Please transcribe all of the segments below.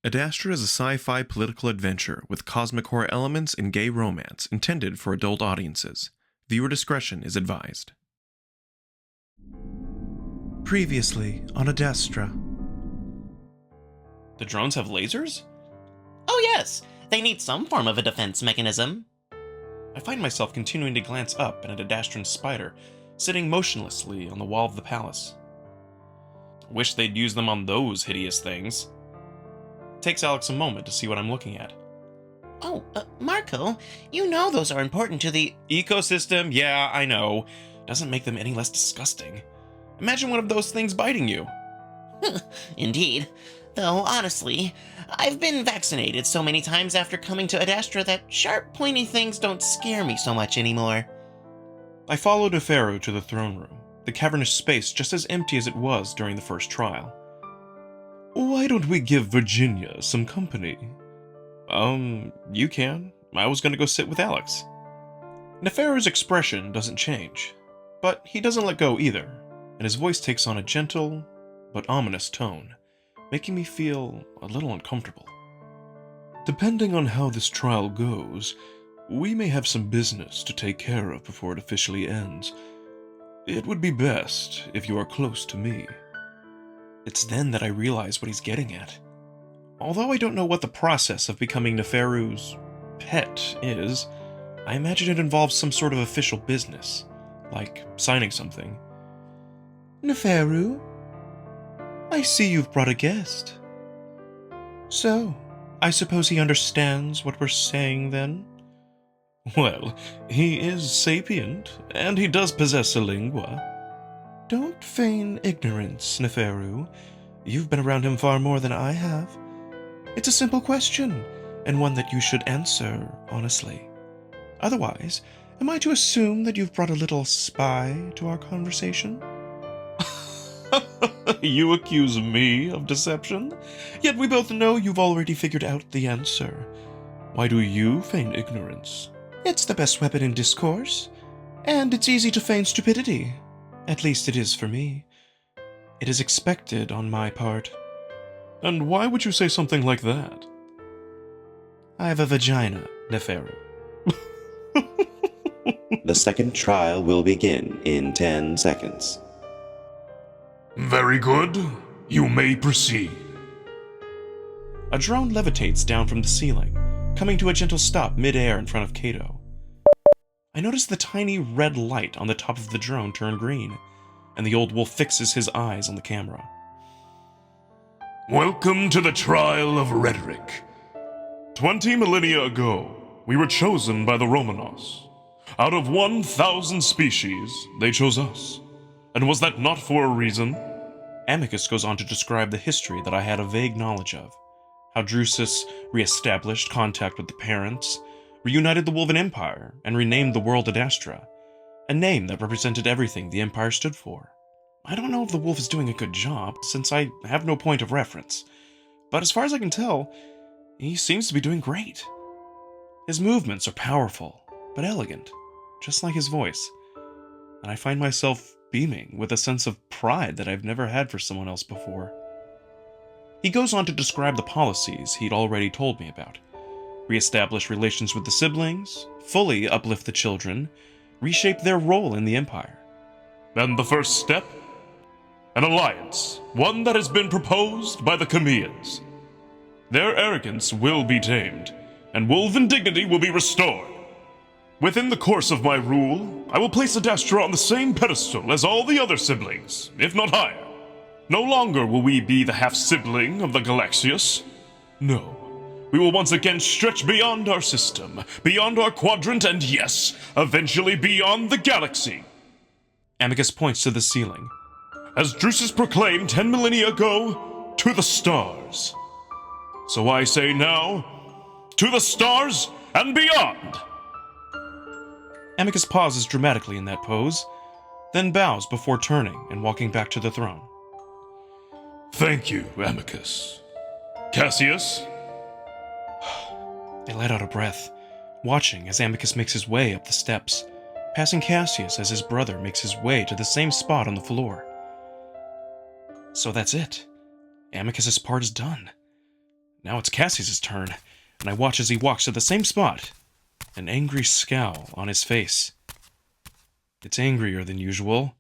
Adastra is a sci-fi political adventure with cosmic horror elements and gay romance intended for adult audiences. Viewer discretion is advised. Previously on Adastra. The drones have lasers? Oh yes, they need some form of a defense mechanism. I find myself continuing to glance up at an Adastran spider, sitting motionlessly on the wall of the palace. Wish they'd use them on those hideous things. It takes Alex a moment to see what I'm looking at. Oh, Marco, you know those are important to the Ecosystem? Yeah, I know. Doesn't make them any less disgusting. Imagine one of those things biting you. Indeed. Though, honestly, I've been vaccinated so many times after coming to Adastra that sharp, pointy things don't scare me so much anymore. I followed Neferu to the throne room, the cavernous space just as empty as it was during the first trial. Why don't we give Virginia some company? You can. I was gonna go sit with Alex. Neferu's expression doesn't change, but he doesn't let go either, and his voice takes on a gentle but ominous tone, making me feel a little uncomfortable. Depending on how this trial goes, we may have some business to take care of before it officially ends. It would be best if you are close to me. It's then that I realize what he's getting at. Although I don't know what the process of becoming Neferu's pet is, I imagine it involves some sort of official business, like signing something. Neferu, I see you've brought a guest. So, I suppose he understands what we're saying then? Well, he is sapient, and he does possess a lingua. Don't feign ignorance, Neferu. You've been around him far more than I have. It's a simple question, and one that you should answer honestly. Otherwise, am I to assume that you've brought a little spy to our conversation? You accuse me of deception? Yet we both know you've already figured out the answer. Why do you feign ignorance? It's the best weapon in discourse, and it's easy to feign stupidity. At least it is for me. It is expected on my part. And why would you say something like that? I have a vagina, Neferu. The second trial will begin in 10 seconds. Very good. You may proceed. A drone levitates down from the ceiling, coming to a gentle stop mid-air in front of Kato. I notice the tiny red light on the top of the drone turn green, and the old wolf fixes his eyes on the camera. Welcome to the trial of rhetoric. 20 millennia ago, we were chosen by the Romanos. Out of 1,000 species, they chose us. And was that not for a reason? Amicus goes on to describe the history that I had a vague knowledge of. How Drusus re-established contact with the parents, reunited the Wolven Empire, and renamed the world Adastra, a name that represented everything the Empire stood for. I don't know if the wolf is doing a good job, since I have no point of reference, but as far as I can tell, he seems to be doing great. His movements are powerful, but elegant, just like his voice, and I find myself beaming with a sense of pride that I've never had for someone else before. He goes on to describe the policies he'd already told me about. Re-establish relations with the siblings, fully uplift the children, reshape their role in the Empire. And the first step? An alliance, one that has been proposed by the Chamians. Their arrogance will be tamed, and Wolven dignity will be restored. Within the course of my rule, I will place Adastra on the same pedestal as all the other siblings, if not higher. No longer will we be the half-sibling of the Galaxius. No, we will once again stretch beyond our system, beyond our quadrant, and yes, eventually beyond the galaxy. Amicus points to the ceiling. As Drusus proclaimed 10 millennia ago, to the stars. So I say now, to the stars and beyond! Amicus pauses dramatically in that pose, then bows before turning and walking back to the throne. Thank you, Amicus. Cassius? They let out a breath, watching as Amicus makes his way up the steps, passing Cassius as his brother makes his way to the same spot on the floor. So that's it. Amicus's part is done. Now it's Cassius's turn, and I watch as he walks to the same spot, an angry scowl on his face. It's angrier than usual,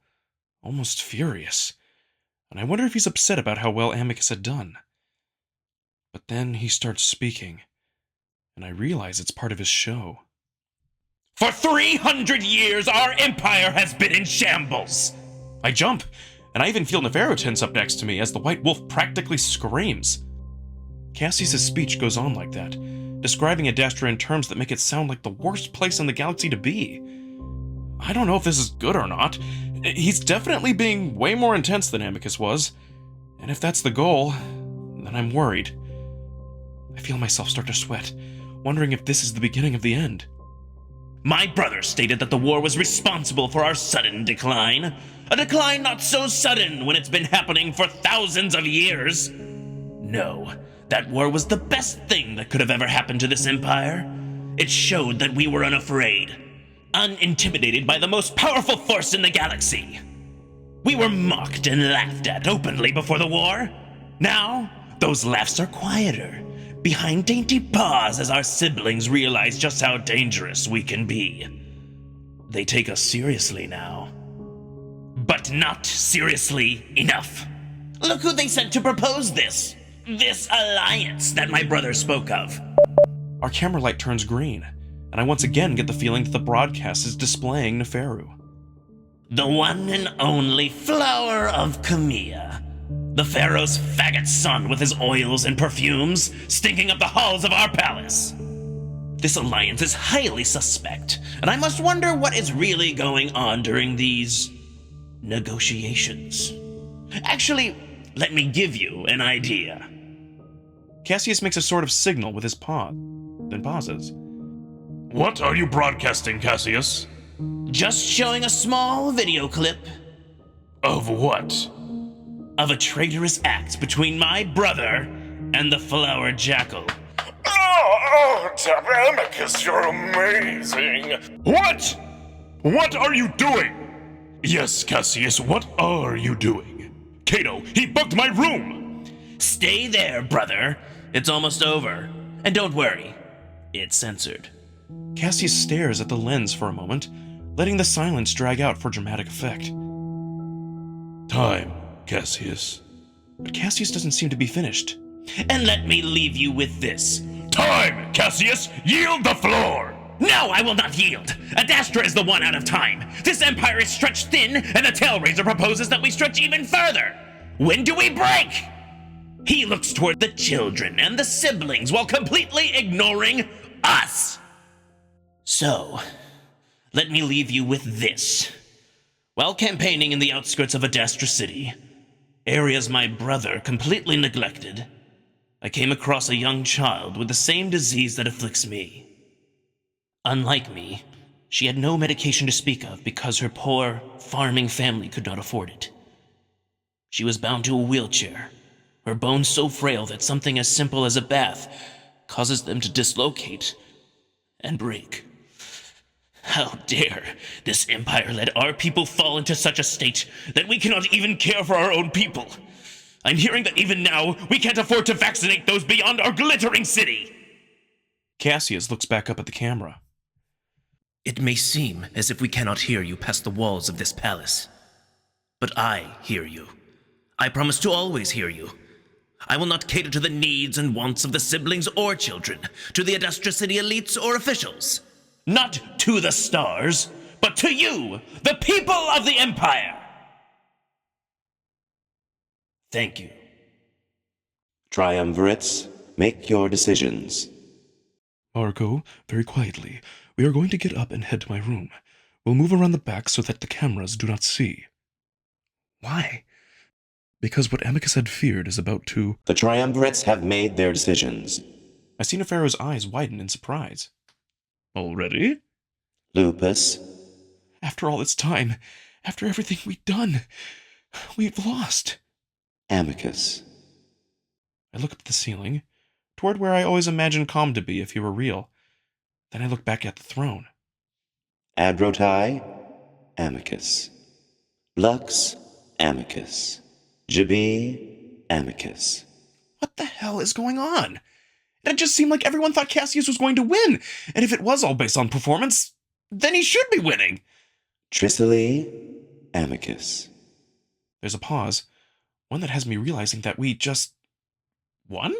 almost furious, and I wonder if he's upset about how well Amicus had done. But then he starts speaking, and I realize it's part of his show. For 300 years, our empire has been in shambles. I jump, and I even feel Neferu tense up next to me as the White Wolf practically screams. Cassius' speech goes on like that, describing Adastra in terms that make it sound like the worst place in the galaxy to be. I don't know if this is good or not. He's definitely being way more intense than Amicus was, and if that's the goal, then I'm worried. I feel myself start to sweat, wondering if this is the beginning of the end. My brother stated that the war was responsible for our sudden decline. A decline not so sudden when it's been happening for thousands of years. No, that war was the best thing that could have ever happened to this empire. It showed that we were unafraid, unintimidated by the most powerful force in the galaxy. We were mocked and laughed at openly before the war. Now, those laughs are quieter, behind dainty paws as our siblings realize just how dangerous we can be. They take us seriously now. But not seriously enough. Look who they sent to propose this alliance that my brother spoke of. Our camera light turns green, and I once again get the feeling that the broadcast is displaying Neferu. The one and only flower of Camilla. The pharaoh's faggot son with his oils and perfumes, stinking up the halls of our palace. This alliance is highly suspect, and I must wonder what is really going on during these negotiations. Actually, let me give you an idea. Cassius makes a sort of signal with his paw, then pauses. What are you broadcasting, Cassius? Just showing a small video clip Of what? of a traitorous act between my brother and the Flower Jackal. Oh, Amicus, you're amazing. What? What are you doing? Yes, Cassius, what are you doing? Cato, he booked my room! Stay there, brother. It's almost over. And don't worry, it's censored. Cassius stares at the lens for a moment, letting the silence drag out for dramatic effect. Time, Cassius. But Cassius doesn't seem to be finished. And let me leave you with this. Time, Cassius! Yield the floor! No, I will not yield. Adastra is the one out of time. This empire is stretched thin, and the Tailraiser proposes that we stretch even further. When do we break? He looks toward the children and the siblings while completely ignoring us. So, let me leave you with this. While campaigning in the outskirts of Adastra City, areas my brother completely neglected, I came across a young child with the same disease that afflicts me. Unlike me, she had no medication to speak of because her poor, farming family could not afford it. She was bound to a wheelchair, her bones so frail that something as simple as a bath causes them to dislocate and break. How dare this empire let our people fall into such a state that we cannot even care for our own people? I'm hearing that even now, we can't afford to vaccinate those beyond our glittering city. Cassius looks back up at the camera. It may seem as if we cannot hear you past the walls of this palace. But I hear you. I promise to always hear you. I will not cater to the needs and wants of the siblings or children, to the Adastra City elites or officials. Not to the stars, but to you, the people of the Empire. Thank you. Triumvirates, make your decisions. Marco, very quietly, we are going to get up and head to my room. We'll move around the back so that the cameras do not see. Why? Because what Amicus had feared is about to... The Triumvirates have made their decisions. I see Neferu's eyes widen in surprise. Already? Lupus, After all this time, after everything we've done, we've lost. Amicus, I look up at the ceiling, toward where I always imagined Calm to be if he were real. Then I look back at the throne. Adrotai, Amicus. Lux, Amicus. Jabi, Amicus. What the hell is going on? It just seemed like everyone thought Cassius was going to win, and if it was all based on performance, then he should be winning. Tricely, Amicus. There's a pause, one that has me realizing that we just won?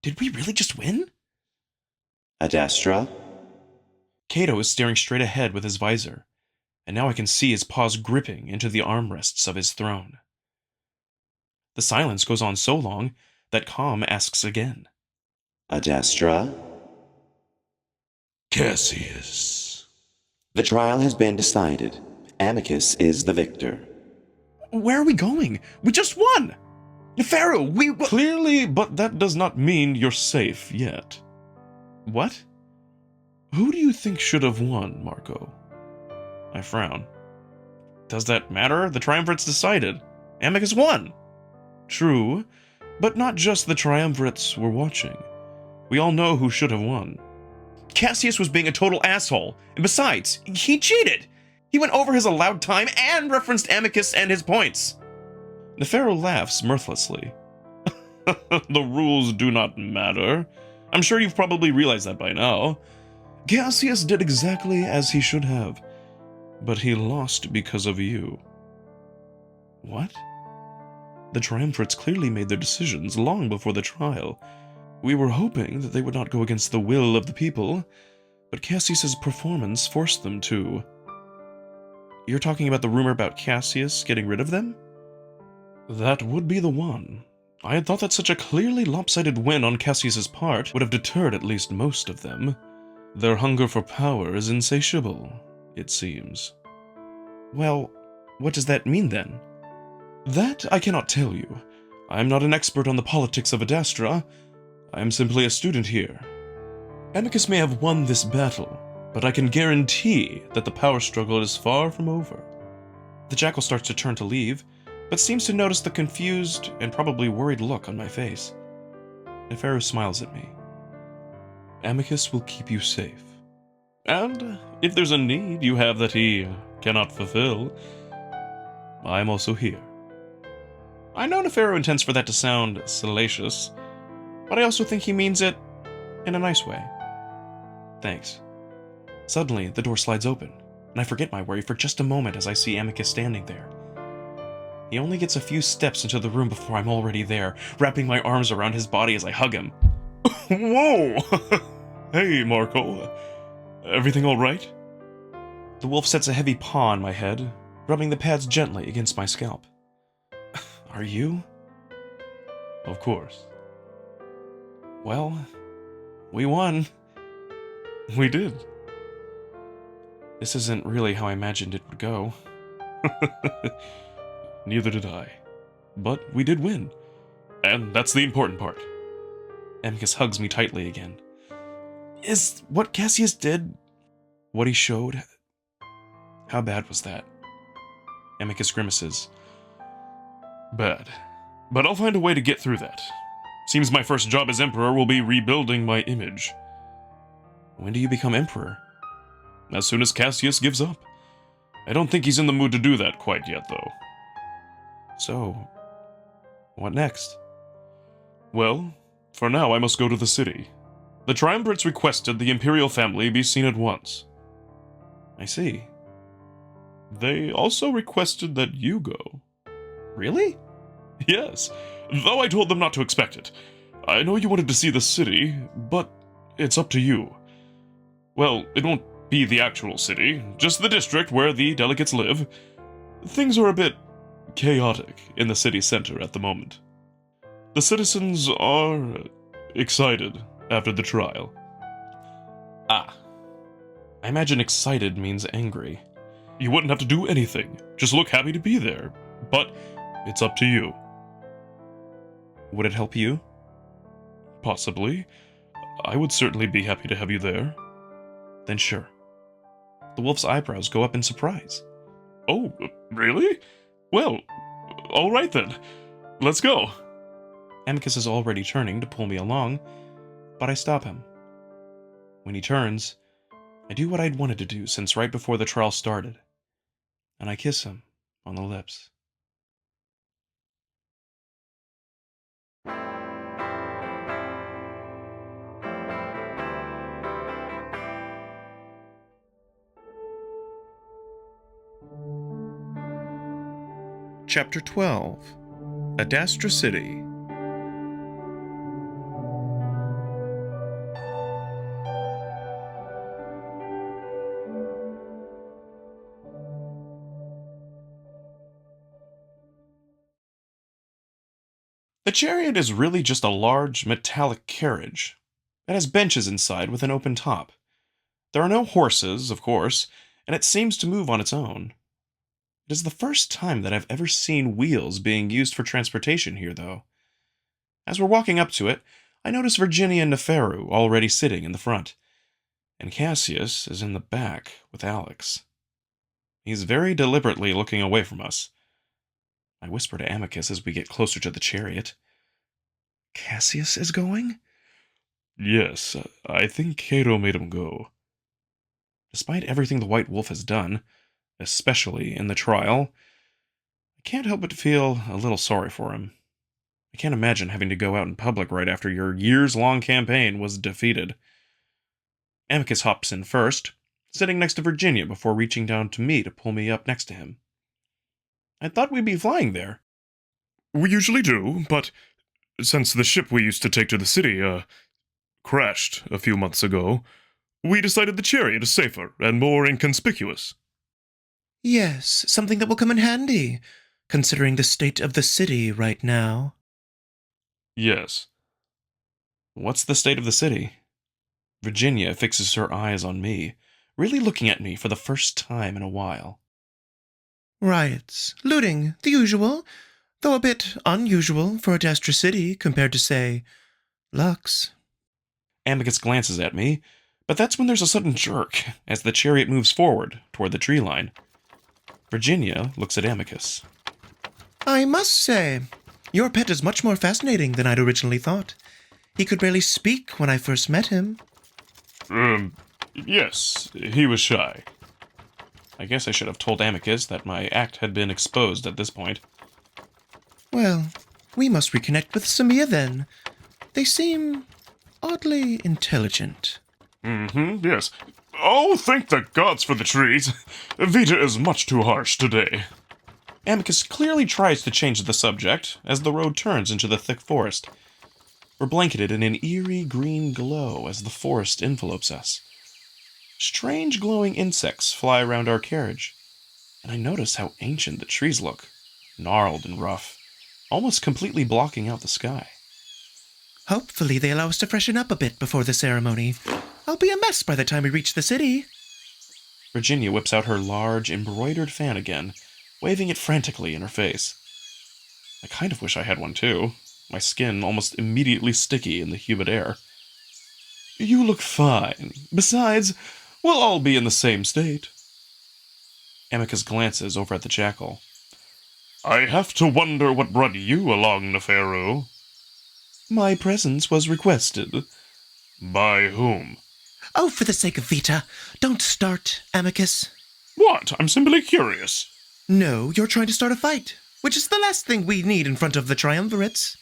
Did we really just win? Adastra. Cato is staring straight ahead with his visor, and now I can see his paws gripping into the armrests of his throne. The silence goes on so long that Calm asks again. Adastra. Cassius. The trial has been decided. Amicus is the victor. Where are we going? We just won! Neferu, we Clearly, but that does not mean you're safe yet. What? Who do you think should have won, Marco? I frown. Does that matter? The triumvirate's decided. Amicus won! True, but not just the triumvirates were watching. We all know who should have won. Cassius was being a total asshole, and besides, he cheated! He went over his allowed time and referenced Amicus and his points. Neferu laughs mirthlessly. The rules do not matter. I'm sure you've probably realized that by now. Cassius did exactly as he should have, but he lost because of you. What? The triumvirates clearly made their decisions long before the trial. We were hoping that they would not go against the will of the people, but Cassius's performance forced them to. You're talking about the rumor about Cassius getting rid of them? That would be the one. I had thought that such a clearly lopsided win on Cassius's part would have deterred at least most of them. Their hunger for power is insatiable, it seems. Well, what does that mean then? That I cannot tell you. I am not an expert on the politics of Adastra. I am simply a student here. Amicus may have won this battle, but I can guarantee that the power struggle is far from over. The jackal starts to turn to leave, but seems to notice the confused and probably worried look on my face. Neferu smiles at me. Amicus will keep you safe. And if there's a need you have that he cannot fulfill, I am also here. I know Neferu intends for that to sound salacious, but I also think he means it in a nice way. Thanks. Suddenly, the door slides open, and I forget my worry for just a moment as I see Amicus standing there. He only gets a few steps into the room before I'm already there, wrapping my arms around his body as I hug him. Whoa! Hey, Marco. Everything all right? The wolf sets a heavy paw on my head, rubbing the pads gently against my scalp. Are you? Of course. Well, we won. We did. This isn't really how I imagined it would go. Neither did I. But we did win. And that's the important part. Amicus hugs me tightly again. Is what Cassius did what he showed? How bad was that? Amicus grimaces. Bad. But I'll find a way to get through that. Seems my first job as Emperor will be rebuilding my image. When do you become Emperor? As soon as Cassius gives up. I don't think he's in the mood to do that quite yet, though. So, what next? Well, for now I must go to the city. The triumvirates requested the imperial family be seen at once. I see. They also requested that you go. Really? Yes, though I told them not to expect it. I know you wanted to see the city, but it's up to you. Well, it won't be the actual city, just the district where the delegates live. Things are a bit chaotic in the city center at the moment. The citizens are excited after the trial. Ah. I imagine excited means angry. You wouldn't have to do anything, just look happy to be there, but it's up to you. Would it help you? Possibly. I would certainly be happy to have you there. Then sure. The wolf's eyebrows go up in surprise. Oh, really? Well, all right then. Let's go. Amicus is already turning to pull me along, but I stop him. When he turns, I do what I'd wanted to do since right before the trial started, and I kiss him on the lips. Chapter 12 Adastra City. The chariot is really just a large, metallic carriage. It has benches inside with an open top. There are no horses, of course, and it seems to move on its own. It is the first time that I've ever seen wheels being used for transportation here, though. As we're walking up to it, I notice Virginia and Neferu already sitting in the front, and Cassius is in the back with Alex. He's very deliberately looking away from us. I whisper to Amicus as we get closer to the chariot. Cassius is going? Yes, I think Cato made him go. Despite everything the White Wolf has done, especially in the trial, I can't help but feel a little sorry for him. I can't imagine having to go out in public right after your years-long campaign was defeated. Amicus hops in first, sitting next to Virginia before reaching down to me to pull me up next to him. I thought we'd be flying there. We usually do, but since the ship we used to take to the city, crashed a few months ago, we decided the chariot is safer and more inconspicuous. Yes, something that will come in handy, considering the state of the city right now. Yes. What's the state of the city? Virginia fixes her eyes on me, really looking at me for the first time in a while. Riots, looting, the usual, though a bit unusual for Adastra City compared to, say, Lux. Amicus glances at me, but that's when there's a sudden jerk as the chariot moves forward toward the tree line. Virginia looks at Amicus. I must say, your pet is much more fascinating than I'd originally thought. He could barely speak when I first met him. Yes, he was shy. I guess I should have told Amicus that my act had been exposed at this point. Well, we must reconnect with Samia then. They seem oddly intelligent. Yes. Oh, thank the gods for the trees. Vita is much too harsh today. Amicus clearly tries to change the subject as the road turns into the thick forest. We're blanketed in an eerie green glow as the forest envelopes us. Strange glowing insects fly around our carriage, and I notice how ancient the trees look, gnarled and rough, almost completely blocking out the sky. Hopefully they allow us to freshen up a bit before the ceremony. I'll be a mess by the time we reach the city. Virginia whips out her large, embroidered fan again, waving it frantically in her face. I kind of wish I had one too, my skin almost immediately sticky in the humid air. You look fine. Besides, we'll all be in the same state. Amicus glances over at the jackal. I have to wonder what brought you along, Neferu. My presence was requested. By whom? Oh, for the sake of Vita, don't start, Amicus. What? I'm simply curious. No, you're trying to start a fight, which is the last thing we need in front of the triumvirates.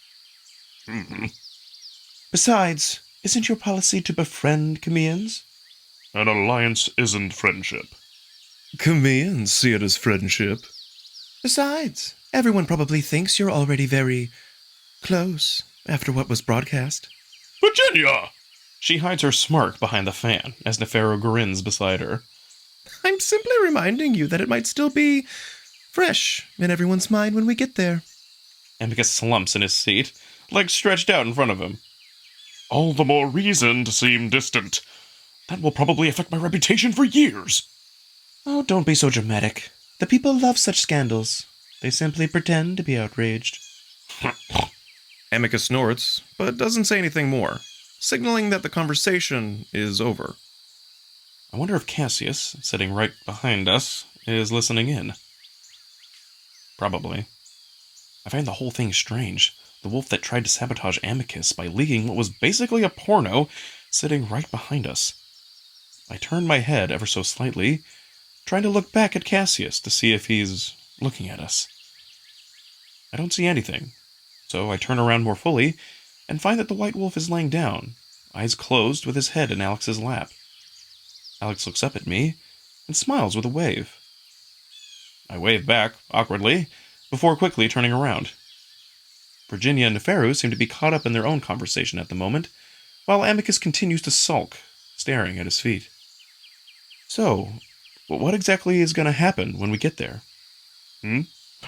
Besides, isn't your policy to befriend Chamians? An alliance isn't friendship. Chamians see it as friendship. Besides, everyone probably thinks you're already very close after what was broadcast. Virginia! She hides her smirk behind the fan as Neferu grins beside her. I'm simply reminding you that it might still be fresh in everyone's mind when we get there. Amicus slumps in his seat, legs stretched out in front of him. All the more reason to seem distant. That will probably affect my reputation for years. Oh, don't be so dramatic. The people love such scandals. They simply pretend to be outraged. Amicus snorts, but doesn't say anything more, signaling that the conversation is over. I wonder if Cassius, sitting right behind us, is listening in. Probably. I find the whole thing strange. The wolf that tried to sabotage Amicus by leaking what was basically a porno sitting right behind us. I turn my head ever so slightly, trying to look back at Cassius to see if he's looking at us. I don't see anything, so I turn around more fully and find that the white wolf is laying down, eyes closed with his head in Alex's lap. Alex looks up at me and smiles with a wave. I wave back, awkwardly, before quickly turning around. Virginia and Neferu seem to be caught up in their own conversation at the moment, while Amicus continues to sulk, staring at his feet. So, what exactly is going to happen when we get there?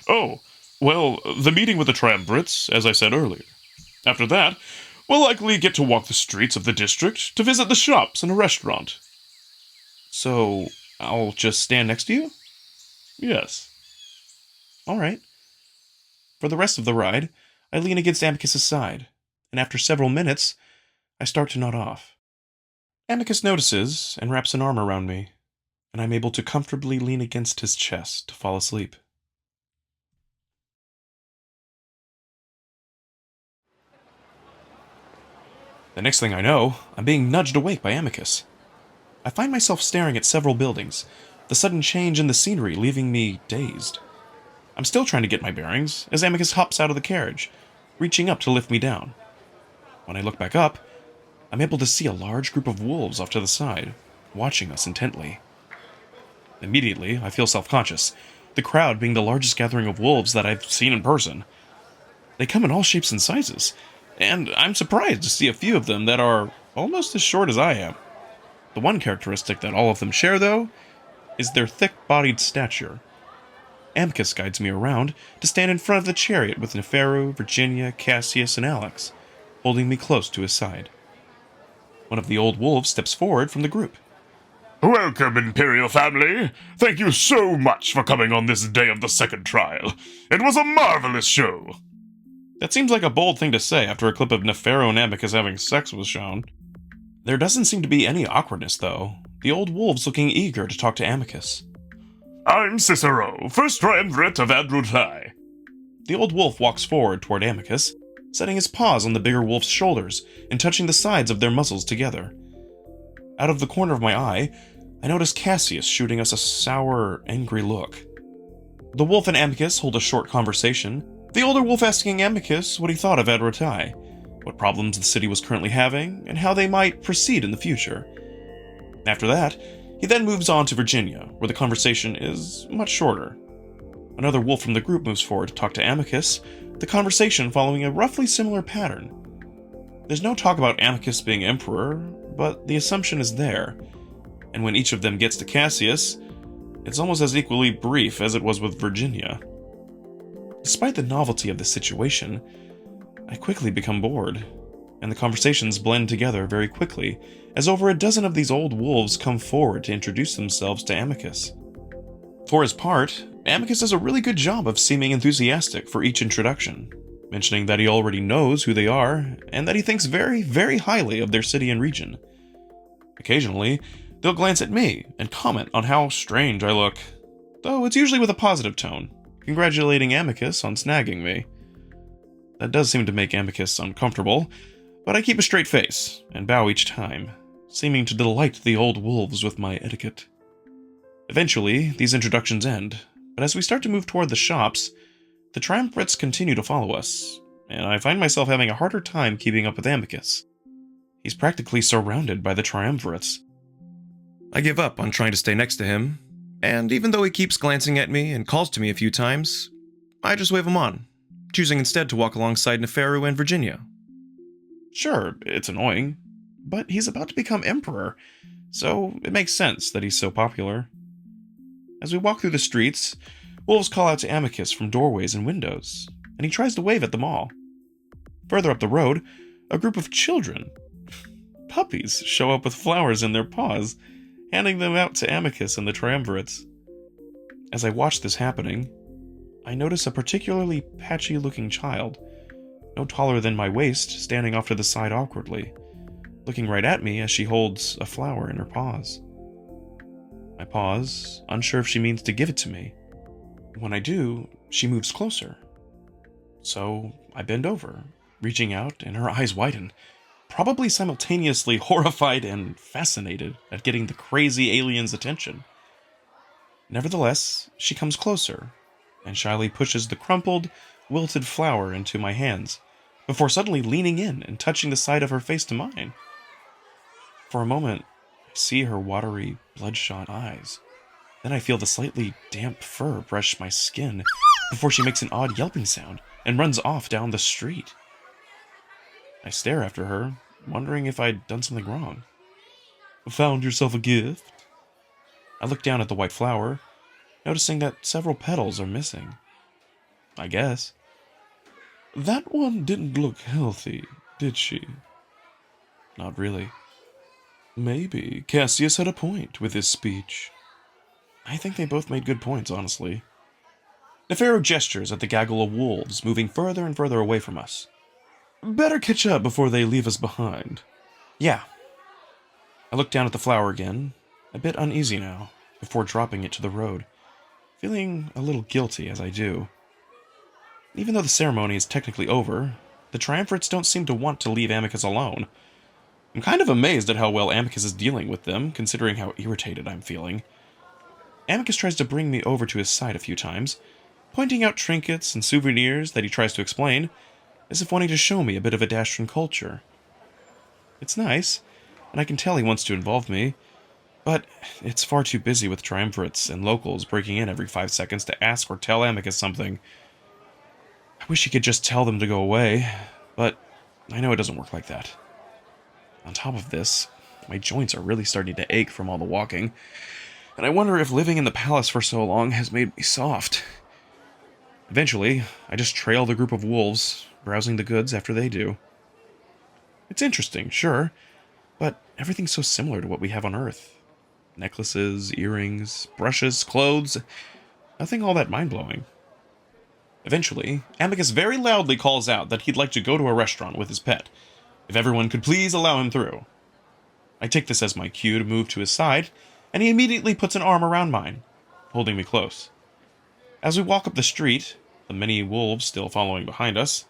Oh, well, the meeting with the triumvirates, as I said earlier. After that, we'll likely get to walk the streets of the district to visit the shops and a restaurant. So, I'll just stand next to you? Yes. All right. For the rest of the ride, I lean against Amicus's side, and after several minutes, I start to nod off. Amicus notices and wraps an arm around me, and I'm able to comfortably lean against his chest to fall asleep. The next thing I know, I'm being nudged awake by Amicus. I find myself staring at several buildings, the sudden change in the scenery leaving me dazed. I'm still trying to get my bearings as Amicus hops out of the carriage, reaching up to lift me down. When I look back up, I'm able to see a large group of wolves off to the side, watching us intently. Immediately, I feel self-conscious, the crowd being the largest gathering of wolves that I've seen in person. They come in all shapes and sizes, and I'm surprised to see a few of them that are almost as short as I am. The one characteristic that all of them share, though, is their thick-bodied stature. Amicus guides me around to stand in front of the chariot with Neferu, Virginia, Cassius, and Alex, holding me close to his side. One of the old wolves steps forward from the group. Welcome, Imperial family. Thank you so much for coming on this day of the second trial. It was a marvelous show. That seems like a bold thing to say after a clip of Neferu and Amicus having sex was shown. There doesn't seem to be any awkwardness, though, the old wolves looking eager to talk to Amicus. I'm Cicero, first triumvirate of Adastra. The old wolf walks forward toward Amicus, setting his paws on the bigger wolf's shoulders and touching the sides of their muzzles together. Out of the corner of my eye, I notice Cassius shooting us a sour, angry look. The wolf and Amicus hold a short conversation, the older wolf asking Amicus what he thought of Adastra, what problems the city was currently having, and how they might proceed in the future. After that, he then moves on to Virginia, where the conversation is much shorter. Another wolf from the group moves forward to talk to Amicus, the conversation following a roughly similar pattern. There's no talk about Amicus being emperor, but the assumption is there, and when each of them gets to Cassius, it's almost as equally brief as it was with Virginia. Despite the novelty of the situation, I quickly become bored, and the conversations blend together very quickly as over a dozen of these old wolves come forward to introduce themselves to Amicus. For his part, Amicus does a really good job of seeming enthusiastic for each introduction, mentioning that he already knows who they are, and that he thinks very, very highly of their city and region. Occasionally, they'll glance at me and comment on how strange I look, though it's usually with a positive tone, congratulating Amicus on snagging me. That does seem to make Amicus uncomfortable, but I keep a straight face and bow each time, seeming to delight the old wolves with my etiquette. Eventually, these introductions end, but as we start to move toward the shops, the triumvirates continue to follow us, and I find myself having a harder time keeping up with Amicus. He's practically surrounded by the triumvirates. I give up on trying to stay next to him, and even though he keeps glancing at me and calls to me a few times, I just wave him on, choosing instead to walk alongside Neferu and Virginia. Sure, it's annoying, but he's about to become emperor, so it makes sense that he's so popular. As we walk through the streets, wolves call out to Amicus from doorways and windows, and he tries to wave at them all. Further up the road, a group of children, puppies, show up with flowers in their paws, handing them out to Amicus and the triumvirates. As I watch this happening, I notice a particularly patchy-looking child, no taller than my waist, standing off to the side awkwardly, looking right at me as she holds a flower in her paws. I pause, unsure if she means to give it to me. When I do, she moves closer. So I bend over, reaching out, and her eyes widen, probably simultaneously horrified and fascinated at getting the crazy alien's attention. Nevertheless, she comes closer, and shyly pushes the crumpled, wilted flower into my hands, before suddenly leaning in and touching the side of her face to mine. For a moment, I see her watery, bloodshot eyes. Then I feel the slightly damp fur brush my skin, before she makes an odd yelping sound and runs off down the street. I stare after her, wondering if I'd done something wrong. Found yourself a gift? I look down at the white flower, noticing that several petals are missing. I guess. That one didn't look healthy, did she? Not really. Maybe Cassius had a point with his speech. I think they both made good points, honestly. Nefero gestures at the gaggle of wolves moving further and further away from us. Better catch up before they leave us behind. Yeah. I look down at the flower again, a bit uneasy now, before dropping it to the road, feeling a little guilty as I do. Even though the ceremony is technically over, the triumvirates don't seem to want to leave Amicus alone. I'm kind of amazed at how well Amicus is dealing with them, considering how irritated I'm feeling. Amicus tries to bring me over to his side a few times, pointing out trinkets and souvenirs that he tries to explain, as if wanting to show me a bit of Adastran culture. It's nice, and I can tell he wants to involve me, but it's far too busy with triumvirates and locals breaking in every 5 seconds to ask or tell Amicus something. I wish he could just tell them to go away, but I know it doesn't work like that. On top of this, my joints are really starting to ache from all the walking, and I wonder if living in the palace for so long has made me soft. Eventually, I just trail the group of wolves, browsing the goods after they do. It's interesting, sure, but everything's so similar to what we have on Earth. Necklaces, earrings, brushes, clothes, nothing all that mind-blowing. Eventually, Amicus very loudly calls out that he'd like to go to a restaurant with his pet, if everyone could please allow him through. I take this as my cue to move to his side, and he immediately puts an arm around mine, holding me close. As we walk up the street, the many wolves still following behind us,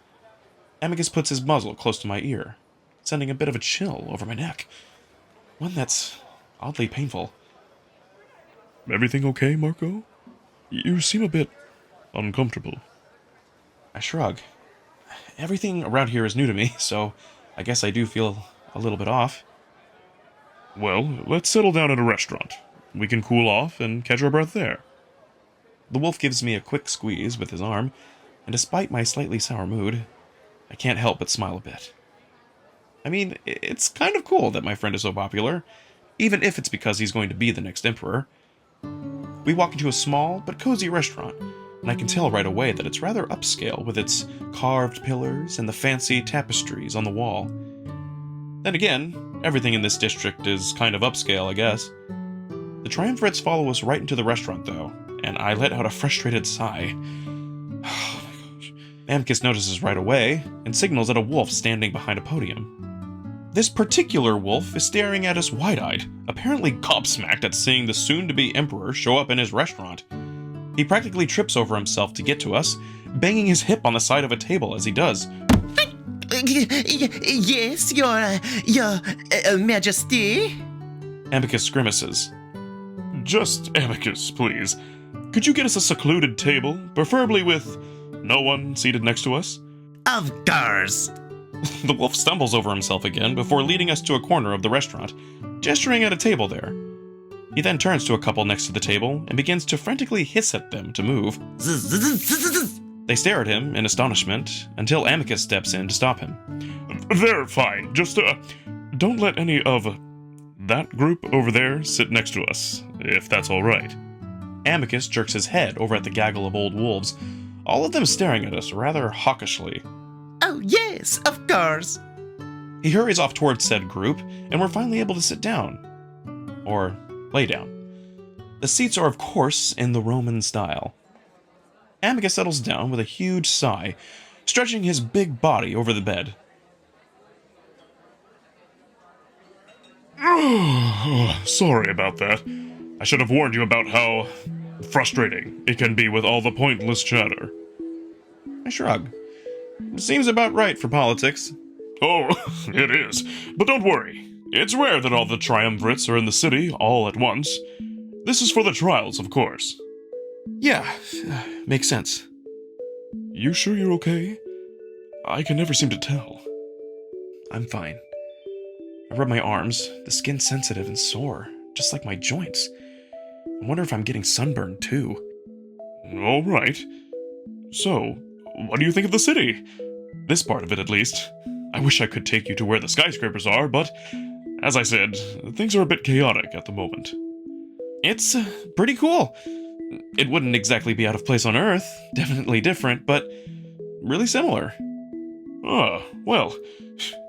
Amicus puts his muzzle close to my ear, sending a bit of a chill over my neck. One that's oddly painful. Everything okay, Marco? You seem a bit uncomfortable. I shrug. Everything around here is new to me, so I guess I do feel a little bit off. Well, let's settle down at a restaurant. We can cool off and catch our breath there. The wolf gives me a quick squeeze with his arm, and despite my slightly sour mood, I can't help but smile a bit. I mean, it's kind of cool that my friend is so popular, even if it's because he's going to be the next emperor. We walk into a small but cozy restaurant, and I can tell right away that it's rather upscale with its carved pillars and the fancy tapestries on the wall. Then again, everything in this district is kind of upscale, I guess. The triumvirates follow us right into the restaurant, though, and I let out a frustrated sigh. Oh my gosh. Amicus notices right away and signals at a wolf standing behind a podium. This particular wolf is staring at us wide-eyed, apparently gobsmacked at seeing the soon-to-be emperor show up in his restaurant. He practically trips over himself to get to us, banging his hip on the side of a table as he does. Yes, your Majesty? Amicus grimaces. Just Amicus, please. Could you get us a secluded table, preferably with no one seated next to us? Of course. The wolf stumbles over himself again before leading us to a corner of the restaurant, gesturing at a table there. He then turns to a couple next to the table and begins to frantically hiss at them to move. They stare at him in astonishment until Amicus steps in to stop him. They're fine. Just, don't let any of that group over there sit next to us, if that's all right. Amicus jerks his head over at the gaggle of old wolves, all of them staring at us rather hawkishly. Oh, yes, of course. He hurries off towards said group, and we're finally able to sit down. Or lay down. The seats are, of course, in the Roman style. Amicus settles down with a huge sigh, stretching his big body over the bed. Sorry about that. I should have warned you about how frustrating it can be with all the pointless chatter. I shrug. Seems about right for politics. Oh, it is. But don't worry. It's rare that all the triumvirates are in the city all at once. This is for the trials, of course. Yeah, makes sense. You sure you're okay? I can never seem to tell. I'm fine. I rub my arms. The skin's sensitive and sore, just like my joints. I wonder if I'm getting sunburned too. All right. So, what do you think of the city? This part of it, at least. I wish I could take you to where the skyscrapers are, but, as I said, things are a bit chaotic at the moment. It's pretty cool. It wouldn't exactly be out of place on Earth, definitely different, but really similar. Ah, well,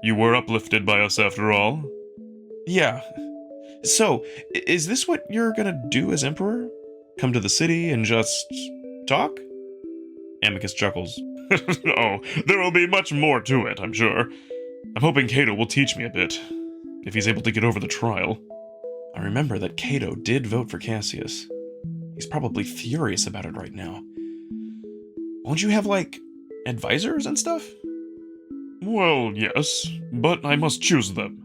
you were uplifted by us after all. Yeah. So, is this what you're gonna do as Emperor? Come to the city and just talk? Amicus chuckles. Oh, there will be much more to it, I'm sure. I'm hoping Cato will teach me a bit, if he's able to get over the trial. I remember that Cato did vote for Cassius. He's probably furious about it right now. Won't you have, like, advisors and stuff? Well, yes, but I must choose them.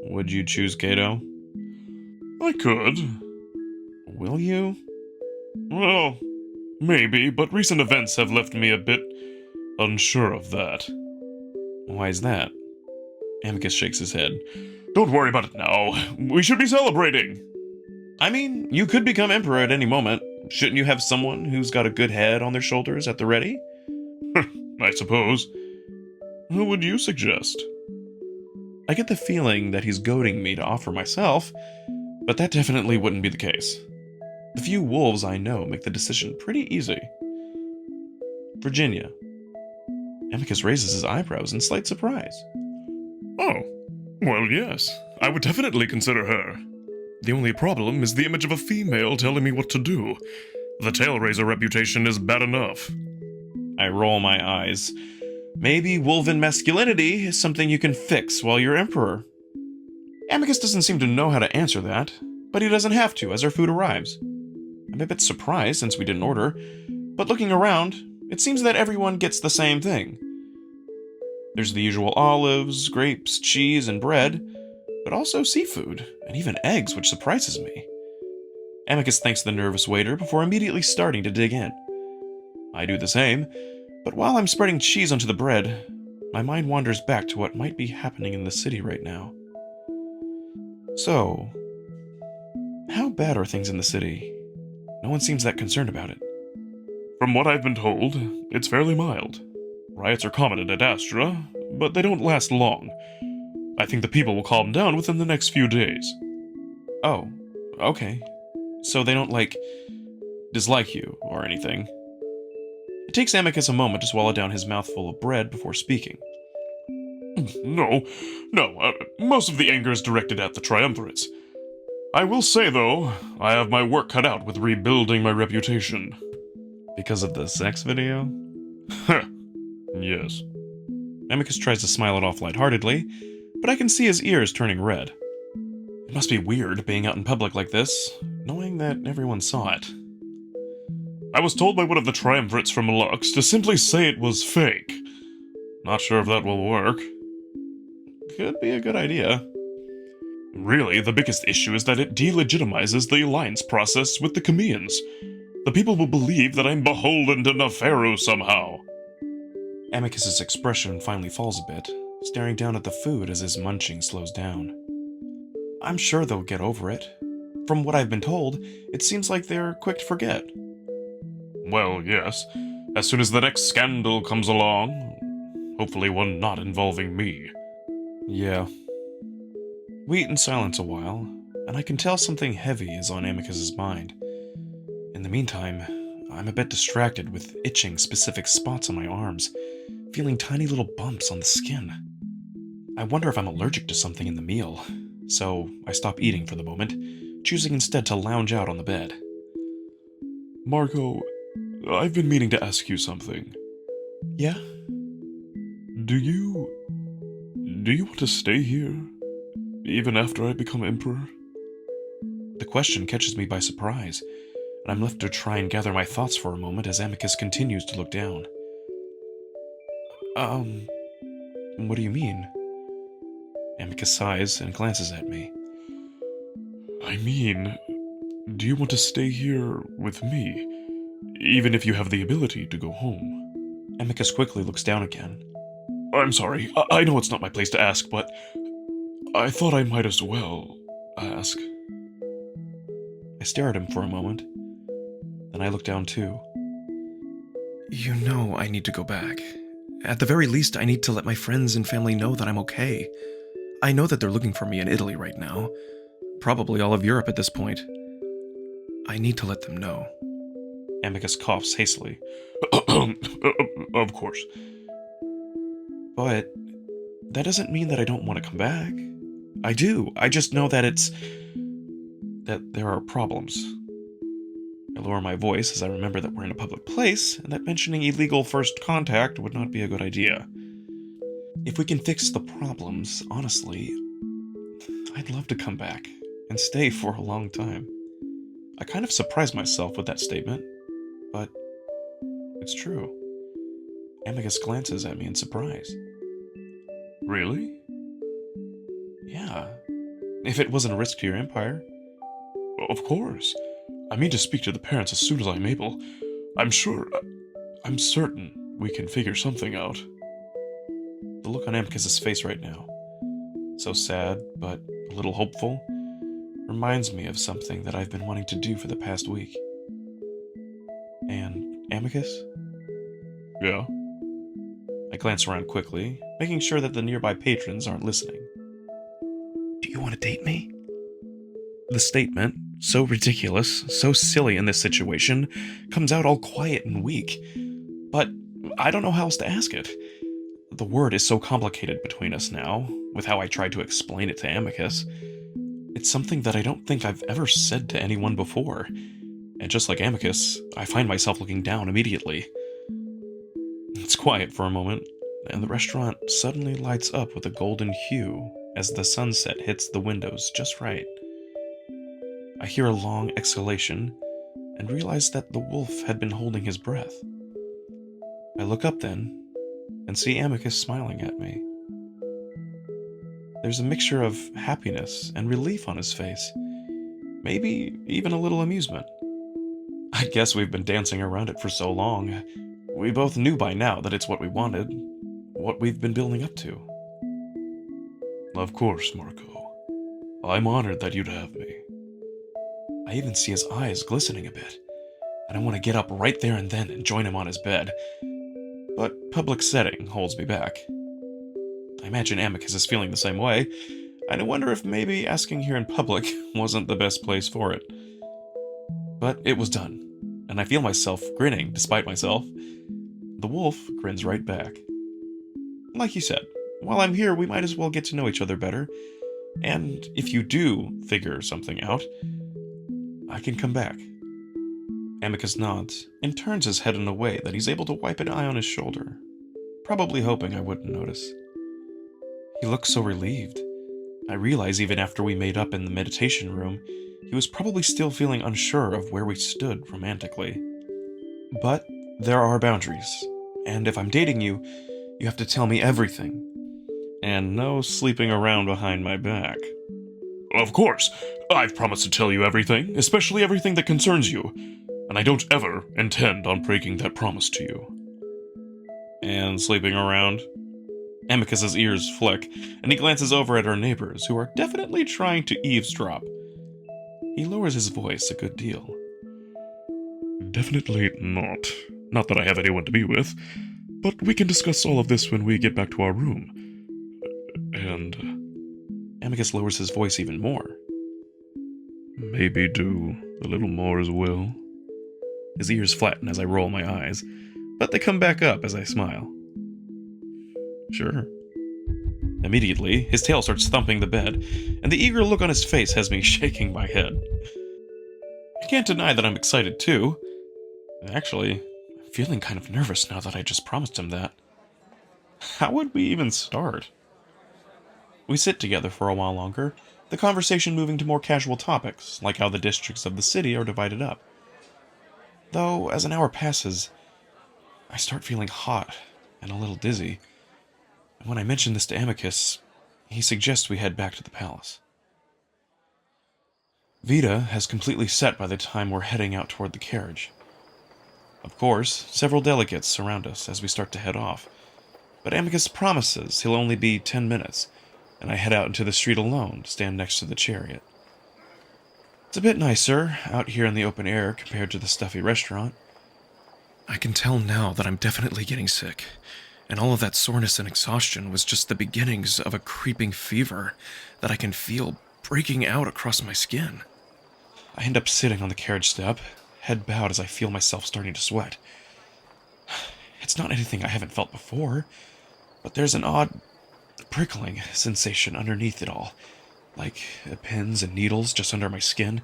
Would you choose Cato? I could. Will you? Well, maybe, but recent events have left me a bit unsure of that. Why is that? Amicus shakes his head. Don't worry about it now. We should be celebrating. I mean, you could become Emperor at any moment. Shouldn't you have someone who's got a good head on their shoulders at the ready? I suppose. Who would you suggest? I get the feeling that he's goading me to offer myself, but that definitely wouldn't be the case. The few wolves I know make the decision pretty easy. Virginia. Amicus raises his eyebrows in slight surprise. Oh, well, yes. I would definitely consider her. The only problem is the image of a female telling me what to do. The tail-raiser reputation is bad enough. I roll my eyes. Maybe wolven masculinity is something you can fix while you're Emperor. Amicus doesn't seem to know how to answer that, but he doesn't have to as our food arrives. I'm a bit surprised since we didn't order, but looking around, it seems that everyone gets the same thing. There's the usual olives, grapes, cheese, and bread, but also seafood, and even eggs, which surprises me. Amicus thanks the nervous waiter before immediately starting to dig in. I do the same, but while I'm spreading cheese onto the bread, my mind wanders back to what might be happening in the city right now. So, how bad are things in the city? No one seems that concerned about it. From what I've been told, it's fairly mild. Riots are common in Adastra, but they don't last long. I think the people will calm down within the next few days. Oh, okay. So they don't, dislike you or anything. It takes Amicus a moment to swallow down his mouthful of bread before speaking. No. Most of the anger is directed at the triumvirates. I will say, though, I have my work cut out with rebuilding my reputation. Because of the sex video? Yes. Amicus tries to smile it off lightheartedly, but I can see his ears turning red. It must be weird being out in public like this, knowing that everyone saw it. I was told by one of the triumvirates from Lux to simply say it was fake. Not sure if that will work. Could be a good idea. Really, the biggest issue is that it delegitimizes the alliance process with the Chemians. The people will believe that I'm beholden to Neferu somehow. Amicus's expression finally falls a bit, staring down at the food as his munching slows down. I'm sure they'll get over it. From what I've been told, it seems like they're quick to forget. Well, yes. As soon as the next scandal comes along, hopefully one not involving me. Yeah. We eat in silence a while, and I can tell something heavy is on Amicus's mind. In the meantime, I'm a bit distracted with itching specific spots on my arms, feeling tiny little bumps on the skin. I wonder if I'm allergic to something in the meal, so I stop eating for the moment, choosing instead to lounge out on the bed. Marco, I've been meaning to ask you something. Yeah? Do you want to stay here? Even after I become Emperor? The question catches me by surprise, and I'm left to try and gather my thoughts for a moment as Amicus continues to look down. What do you mean? Amicus sighs and glances at me. I mean, do you want to stay here with me, even if you have the ability to go home? Amicus quickly looks down again. I'm sorry, I know it's not my place to ask, but I thought I might as well ask. I stare at him for a moment, then I look down too. You know I need to go back. At the very least, I need to let my friends and family know that I'm okay. I know that they're looking for me in Italy right now. Probably all of Europe at this point. I need to let them know. Amicus coughs hastily. Of course. But that doesn't mean that I don't want to come back. I do. I just know that that there are problems. I lower my voice as I remember that we're in a public place and that mentioning illegal first contact would not be a good idea. If we can fix the problems, honestly, I'd love to come back and stay for a long time. I kind of surprised myself with that statement, but it's true. Amicus glances at me in surprise. Really? Yeah. If it wasn't a risk to your empire. Of course. I mean to speak to the parents as soon as I'm able. I'm certain we can figure something out. The look on Amicus's face right now, so sad but a little hopeful, reminds me of something that I've been wanting to do for the past week. And Amicus? Yeah? I glance around quickly, making sure that the nearby patrons aren't listening. Do you want to date me? The statement, so ridiculous, so silly in this situation, comes out all quiet and weak. But I don't know how else to ask it. The word is so complicated between us now, with how I tried to explain it to Amicus. It's something that I don't think I've ever said to anyone before. And just like Amicus, I find myself looking down immediately. It's quiet for a moment, and the restaurant suddenly lights up with a golden hue as the sunset hits the windows just right. I hear a long exhalation and realize that the wolf had been holding his breath. I look up then and see Amicus smiling at me. There's a mixture of happiness and relief on his face, maybe even a little amusement. I guess we've been dancing around it for so long. We both knew by now that it's what we wanted, what we've been building up to. Of course, Marco. I'm honored that you'd have me. I even see his eyes glistening a bit, and I want to get up right there and then and join him on his bed. But public setting holds me back. I imagine Amicus is feeling the same way, and I wonder if maybe asking here in public wasn't the best place for it. But it was done, and I feel myself grinning despite myself. The wolf grins right back. Like you said, while I'm here, we might as well get to know each other better, and if you do figure something out, I can come back. Amicus nods and turns his head in a way that he's able to wipe an eye on his shoulder, probably hoping I wouldn't notice. He looks so relieved. I realize even after we made up in the meditation room, he was probably still feeling unsure of where we stood romantically. But there are boundaries, and if I'm dating you, you have to tell me everything. And no sleeping around behind my back. Of course. I've promised to tell you everything, especially everything that concerns you, and I don't ever intend on breaking that promise to you. And sleeping around? Amicus's ears flick, and he glances over at our neighbors, who are definitely trying to eavesdrop. He lowers his voice a good deal. Definitely not. Not that I have anyone to be with, but we can discuss all of this when we get back to our room. And Amicus lowers his voice even more. Maybe do a little more as well. His ears flatten as I roll my eyes, but they come back up as I smile. Sure. Immediately, his tail starts thumping the bed, and the eager look on his face has me shaking my head. I can't deny that I'm excited too. Actually, I'm feeling kind of nervous now that I just promised him that. How would we even start? We sit together for a while longer, the conversation moving to more casual topics, like how the districts of the city are divided up. Though, as an hour passes, I start feeling hot and a little dizzy. And when I mention this to Amicus, he suggests we head back to the palace. Vita has completely set by the time we're heading out toward the carriage. Of course, several delegates surround us as we start to head off, but Amicus promises he'll only be 10 minutes, and I head out into the street alone to stand next to the chariot. It's a bit nicer out here in the open air compared to the stuffy restaurant. I can tell now that I'm definitely getting sick, and all of that soreness and exhaustion was just the beginnings of a creeping fever that I can feel breaking out across my skin. I end up sitting on the carriage step, head bowed as I feel myself starting to sweat. It's not anything I haven't felt before, but there's an odd prickling sensation underneath it all, like pins and needles just under my skin,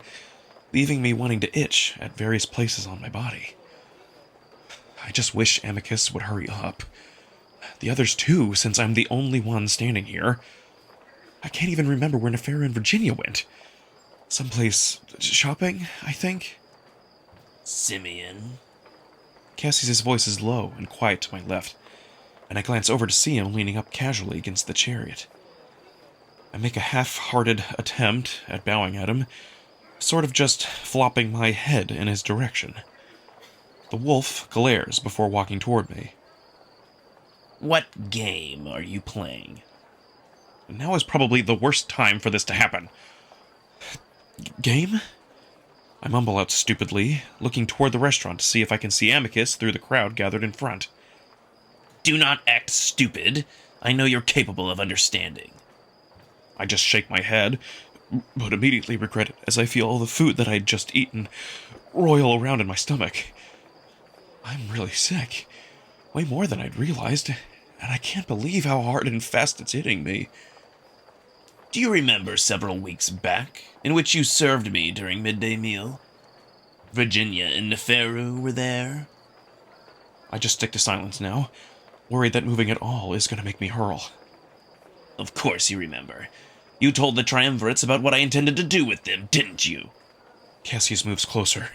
leaving me wanting to itch at various places on my body. I just wish Amicus would hurry up. The others too, since I'm the only one standing here. I can't even remember where Neferu and Virginia went. Someplace shopping, I think? Simeon? Cassie's voice is low and quiet to my left, and I glance over to see him leaning up casually against the chariot. I make a half-hearted attempt at bowing at him, sort of just flopping my head in his direction. The wolf glares before walking toward me. What game are you playing? Now is probably the worst time for this to happen. Game? I mumble out stupidly, looking toward the restaurant to see if I can see Amicus through the crowd gathered in front. Do not act stupid. I know you're capable of understanding. I just shake my head, but immediately regret it as I feel all the food that I'd just eaten roil around in my stomach. I'm really sick. Way more than I'd realized, and I can't believe how hard and fast it's hitting me. Do you remember several weeks back, in which you served me during midday meal? Virginia and Neferu were there? I just stick to silence now, worried that moving at all is going to make me hurl. Of course you remember. You told the triumvirates about what I intended to do with them, didn't you? Cassius moves closer,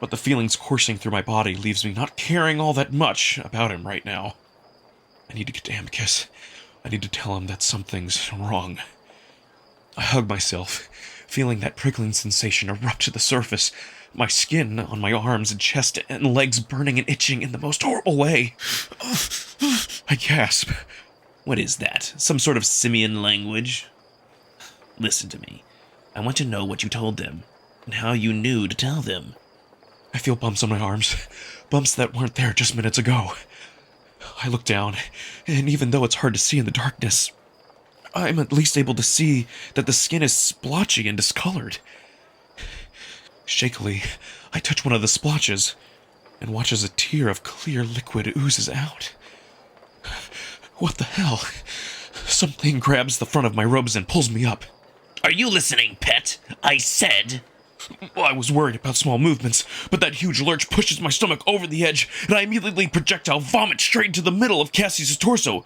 but the feelings coursing through my body leaves me not caring all that much about him right now. I need to get to Amicus. I need to tell him that something's wrong. I hug myself, feeling that prickling sensation erupt to the surface, my skin on my arms and chest and legs burning and itching in the most horrible way. I gasp. What is that? Some sort of simian language? Listen to me. I want to know what you told them, and how you knew to tell them. I feel bumps on my arms, bumps that weren't there just minutes ago. I look down, and even though it's hard to see in the darkness, I'm at least able to see that the skin is splotchy and discolored. Shakily, I touch one of the splotches, and watch as a tear of clear liquid oozes out. What the hell? Something grabs the front of my robes and pulls me up. Are you listening, pet? I said... I was worried about small movements, but that huge lurch pushes my stomach over the edge, and I immediately projectile vomit straight into the middle of Cassie's torso.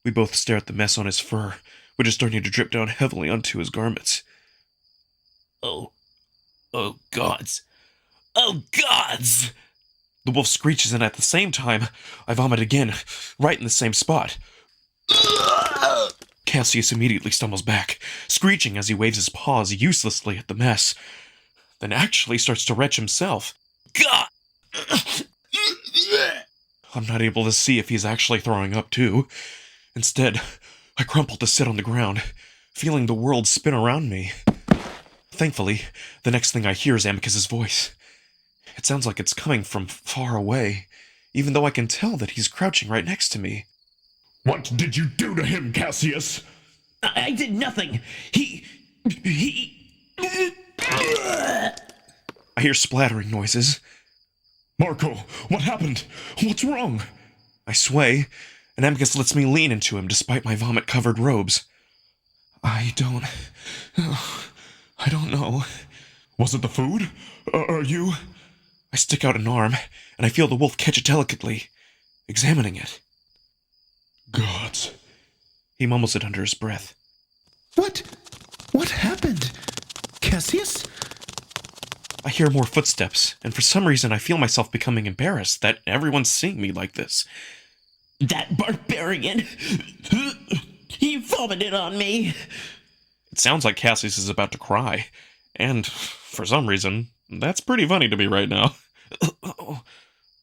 We both stare at the mess on his fur, which is starting to drip down heavily onto his garments. Oh gods. Oh gods! The wolf screeches, and at the same time, I vomit again, right in the same spot. Cassius immediately stumbles back, screeching as he waves his paws uselessly at the mess, then actually starts to retch himself. God! I'm not able to see if he's actually throwing up, too. Instead, I crumple to sit on the ground, feeling the world spin around me. Thankfully, the next thing I hear is Amicus's voice. It sounds like it's coming from far away, even though I can tell that he's crouching right next to me. What did you do to him, Cassius? I did nothing. He... I hear splattering noises. Marco, what happened? What's wrong? I sway, and Amicus lets me lean into him despite my vomit-covered robes. I don't know. Was it the food? Are you... I stick out an arm, and I feel the wolf catch it delicately, examining it. Gods. He mumbles it under his breath. What happened? Cassius? I hear more footsteps, and for some reason I feel myself becoming embarrassed that everyone's seeing me like this. That barbarian! He vomited on me! It sounds like Cassius is about to cry, and for some reason, that's pretty funny to me right now.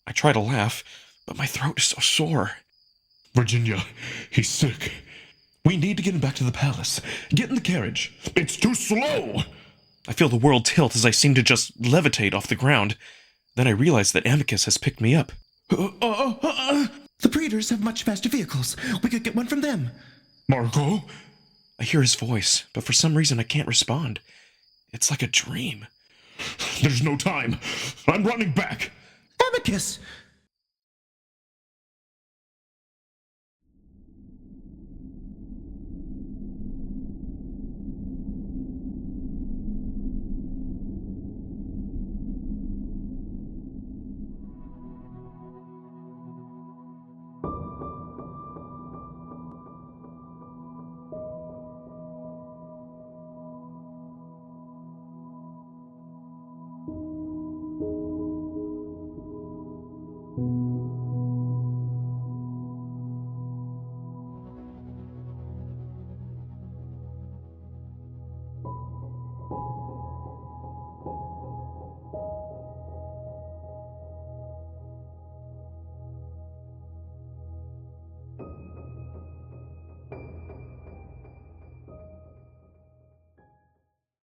I try to laugh, but my throat is so sore. Virginia, he's sick. We need to get him back to the palace. Get in the carriage. It's too slow! I feel the world tilt as I seem to just levitate off the ground. Then I realize that Amicus has picked me up. The Breeders have much faster vehicles. We could get one from them. Marco? I hear his voice, but for some reason I can't respond. It's like a dream. There's no time. I'm running back. Amicus!